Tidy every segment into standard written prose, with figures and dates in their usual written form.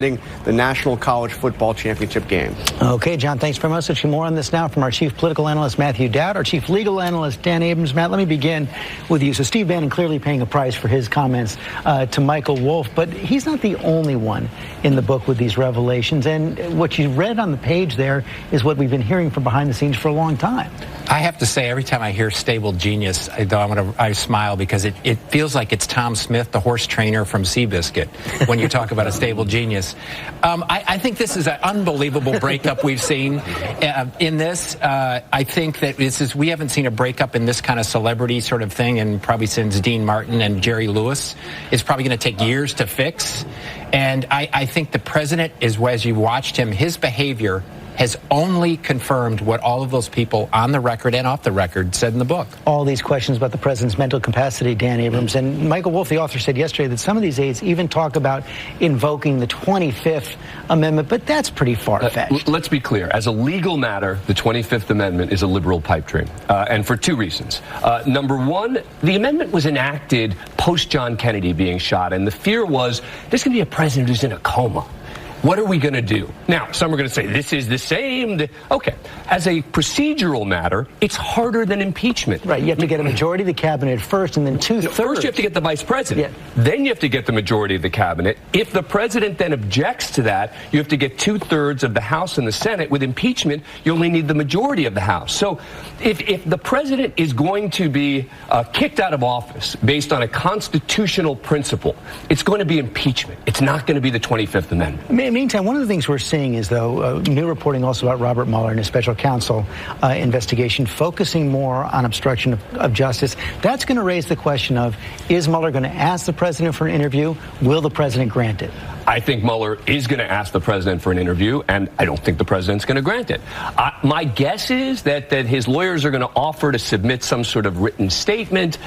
the National College Football Championship game. Okay, John, thanks very much. More on this now from our chief political analyst, Matthew Dowd, our chief legal analyst, Dan Abrams. Matt, let me begin with you. So Steve Bannon clearly paying a price for his comments to Michael Wolff, but he's not the only one in the book with these revelations. And what you read on the page there is what we've been hearing from behind the scenes for a long time. I have to say, every time I hear stable genius, I smile because it feels like it's Tom Smith, the horse trainer from Seabiscuit, when you talk about a stable genius. I think this is an unbelievable breakup we've seen in this. I think that we haven't seen a breakup in this kind of celebrity sort of thing, and probably since Dean Martin and Jerry Lewis. It's probably going to take years to fix. And I think the president is, as you watched him, his behavior has only confirmed what all of those people on the record and off the record said in the book. All these questions about the president's mental capacity, Dan Abrams. And Michael Wolff, the author, said yesterday that some of these aides even talk about invoking the 25th Amendment, but that's pretty far-fetched. Let's be clear. As a legal matter, the 25th Amendment is a liberal pipe dream, and for two reasons. Number one, the amendment was enacted post-John Kennedy being shot, and the fear was there's going to be a president who's in a coma. What are we going to do? Now, some are going to say, this is the same. Okay. As a procedural matter, it's harder than impeachment. Right. You have to get a majority of the cabinet first, and then two-thirds. First, you have to get the vice president. Yeah. Then you have to get the majority of the cabinet. If the president then objects to that, you have to get two-thirds of the House and the Senate. With impeachment, you only need the majority of the House. So if the president is going to be kicked out of office based on a constitutional principle, it's going to be impeachment. It's not going to be the 25th Amendment. Meantime, one of the things we're seeing is, though, new reporting also about Robert Mueller and his special counsel investigation, focusing more on obstruction of justice. That's going to raise the question of, is Mueller going to ask the president for an interview? Will the president grant it? I think Mueller is going to ask the president for an interview, and I don't think the president's going to grant it. My guess is that his lawyers are going to offer to submit some sort of written statement,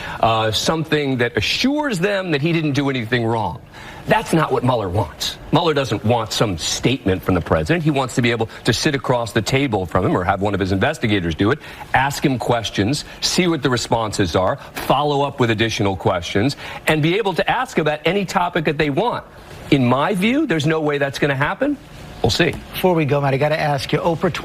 something that assures them that he didn't do anything wrong. That's not what Mueller wants. Mueller doesn't want some statement from the president. He wants to be able to sit across the table from him or have one of his investigators do it, ask him questions, see what the responses are, follow up with additional questions, and be able to ask about any topic that they want. In my view, there's no way that's going to happen. We'll see. Before we go, Matt, I got to ask you, Oprah